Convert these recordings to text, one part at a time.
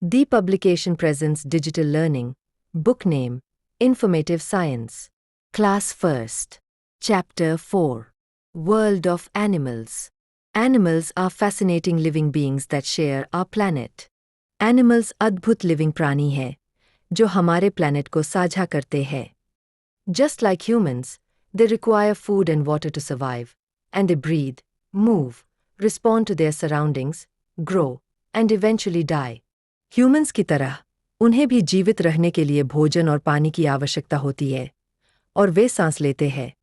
The publication presents digital learning. Book name: Informative Science. Class First. Chapter 4. World of Animals. Animals are fascinating living beings that share our planet. Animals अद्भुत living प्राणी हैं जो हमारे planet को साझा करते हैं. Just like humans, they require food and water to survive, and they breathe, move, respond to their surroundings, grow, and eventually die. Humans की तरह उन्हें भी जीवित रहने के लिए भोजन और पानी की आवश्यकता होती है, और वे सांस लेते हैं,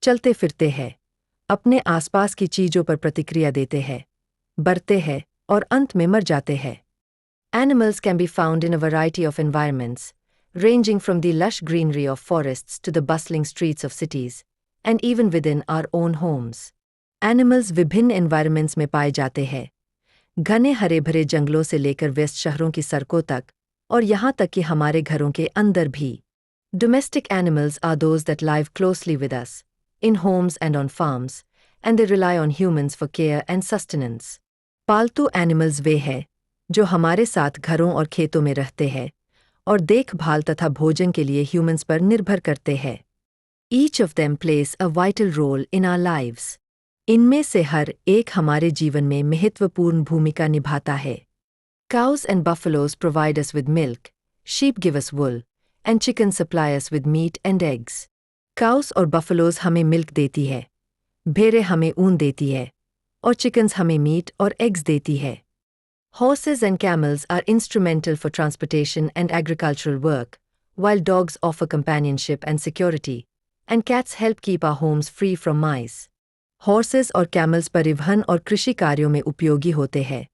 चलते फिरते हैं, अपने आसपास की चीजों पर प्रतिक्रिया देते हैं, बढ़ते हैं और अंत में मर जाते हैं. Animals can be found in a variety of environments, ranging from the lush greenery of forests to the bustling streets of cities, and even within our own homes. Animals विभिन्न environments में पाए जाते हैं, घने हरे भरे जंगलों से लेकर व्यस्त शहरों की सड़कों तक, और यहाँ तक कि हमारे घरों के अंदर भी. Domestic animals are those that live closely with us, in homes and on farms, and they rely on humans for care and sustenance. पालतू animals वे हैं जो हमारे साथ घरों और खेतों में रहते हैं और देखभाल तथा भोजन के लिए humans पर निर्भर करते हैं. Each of them plays a vital role in our lives. इनमें से हर एक हमारे जीवन में महत्वपूर्ण भूमिका निभाता है. Cows and buffaloes provide us with milk, sheep give us wool, and chickens supply us with meat and eggs. Cows और buffaloes हमें मिल्क देती है, भेड़ें हमें ऊन देती है, और chickens हमें मीट और eggs देती है. Horses and camels are instrumental for transportation and agricultural work, while dogs offer companionship and security, and cats help keep our homes free from mice. Horses और camels परिवहन और कृषि कार्यों में उपयोगी होते हैं,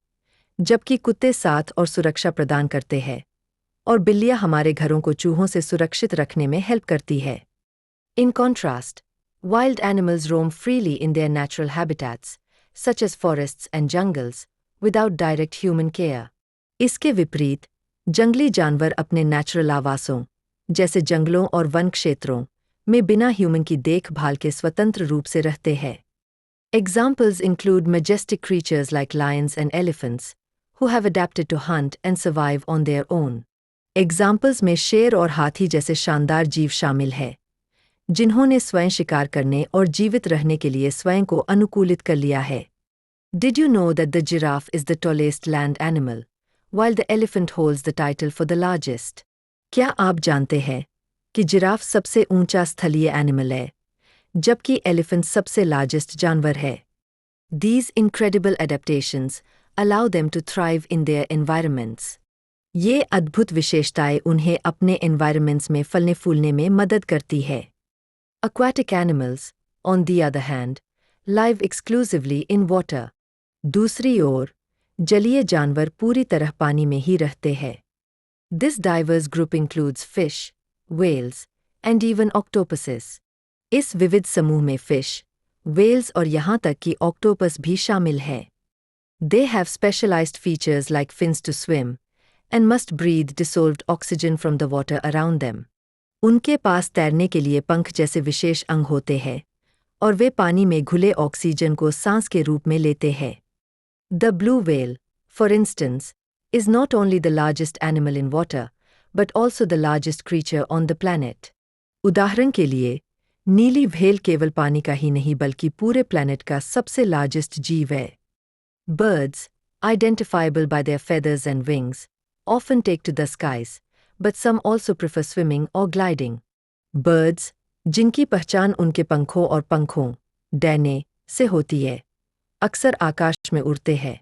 जबकि कुत्ते साथ और सुरक्षा प्रदान करते हैं, और बिल्लियां हमारे घरों को चूहों से सुरक्षित रखने में हेल्प करती है. In contrast, wild animals roam freely in their natural habitats, such as forests and jungles, without direct human care. इसके विपरीत, जंगली जानवर अपने नेचुरल आवासों, जैसे जंगलों और वन क्षेत्रों, में बिना ह्यूमन की देखभाल के स्वतंत्र रूप से रहते हैं. Examples include majestic creatures like lions and elephants, who have adapted to hunt and survive on their own. Examples में शेर और हाथी जैसे शानदार जीव शामिल हैं, जिन्होंने स्वयं शिकार करने और जीवित रहने के लिए स्वयं को अनुकूलित कर लिया है. Did you know that the giraffe is the tallest land animal, while the elephant holds the title for the largest? क्या आप जानते हैं कि जिराफ सबसे ऊंचा स्थलीय एनिमल है, जबकि एलिफेंट सबसे लार्जेस्ट जानवर है? These incredible adaptations allow them to thrive in their environments. ये अद्भुत विशेषताएं उन्हें अपने environments में फलने फूलने में मदद करती है. Aquatic animals, on the other hand, live exclusively in water. दूसरी ओर, जलीय जानवर पूरी तरह पानी में ही रहते हैं. This diverse group includes fish, whales, and even octopuses. इस विविध समूह में fish, whales और यहाँ तक कि octopus भी शामिल है. They have specialized features like fins to swim, and must breathe dissolved oxygen from the water around them. उनके पास तैरने के लिए पंख जैसे विशेष अंग होते हैं, और वे पानी में घुले ऑक्सीजन को सांस के रूप में लेते हैं. The blue whale, for instance, is not only the largest animal in water, but also the largest creature on the planet. उदाहरण के लिए, नीली व्हेल केवल पानी का ही नहीं बल्कि पूरे प्लैनेट का सबसे लार्जेस्ट जीव है. Birds, identifiable by their feathers and wings, often take to the skies, but some also prefer swimming or gliding. Birds, जिनकी पहचान उनके पंखों और पंखों, डैने, से होती है, अक्सर आकाश में उड़ते हैं,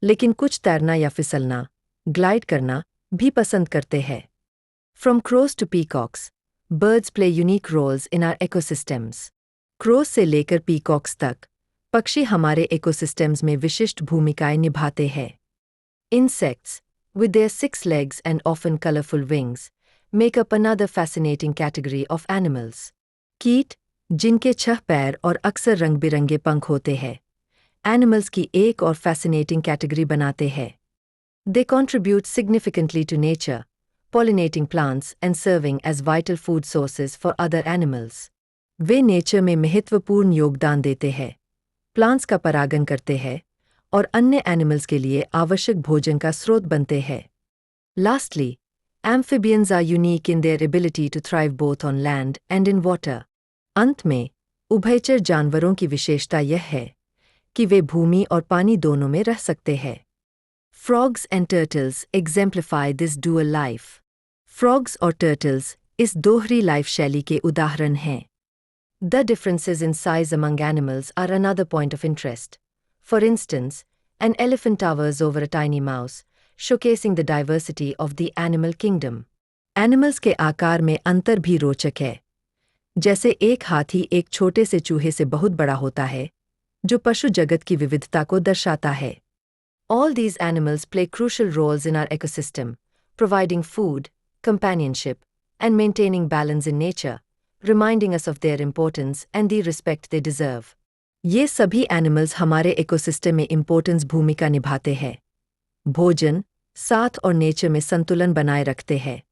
लेकिन कुछ तैरना या फिसलना, ग्लाइड करना, भी पसंद करते हैं. From crows to peacocks, birds play unique roles in our ecosystems. Crows से लेकर peacocks तक, पक्षी हमारे ecosystems में विशिष्ट भूमिकाएं निभाते हैं. Insects, with their 6 legs and often colorful wings, make up another fascinating category of animals. कीट, जिनके 6 पैर और अक्सर रंग-बिरंगे पंख होते हैं, animals की एक और fascinating category बनाते हैं. They contribute significantly to nature, pollinating plants and serving as vital food sources for other animals. Way nature में महत्वपूर्ण योगदान देते हैं, प्लांट्स का परागण करते हैं, और अन्य एनिमल्स के लिए आवश्यक भोजन का स्रोत बनते हैं. Lastly, amphibians are unique in their ability to thrive both on land and in water. अंत में, उभयचर जानवरों की विशेषता यह है कि वे भूमि और पानी दोनों में रह सकते हैं. Frogs and turtles exemplify this dual life. Frogs और turtles इस दोहरी लाइफ शैली के उदाहरण हैं. The differences in size among animals are another point of interest. For instance, an elephant towers over a tiny mouse, showcasing the diversity of the animal kingdom. Animals के आकार में अंतर भी रोचक है. जैसे एक हाथी एक छोटे से चूहे से बहुत बड़ा होता है, जो पशु जगत की विविधता को दर्शाता है. All these animals play crucial roles in our ecosystem, providing food, companionship, and maintaining balance in nature, reminding us of their importance and the respect they deserve. ये सभी एनिमल्स हमारे इकोसिस्टम में इम्पोर्टेंस भूमिका निभाते हैं. भोजन, साथ और नेचर में संतुलन बनाए रखते हैं,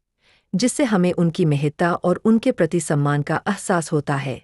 जिससे हमें उनकी महत्ता और उनके प्रति सम्मान का एहसास होता है.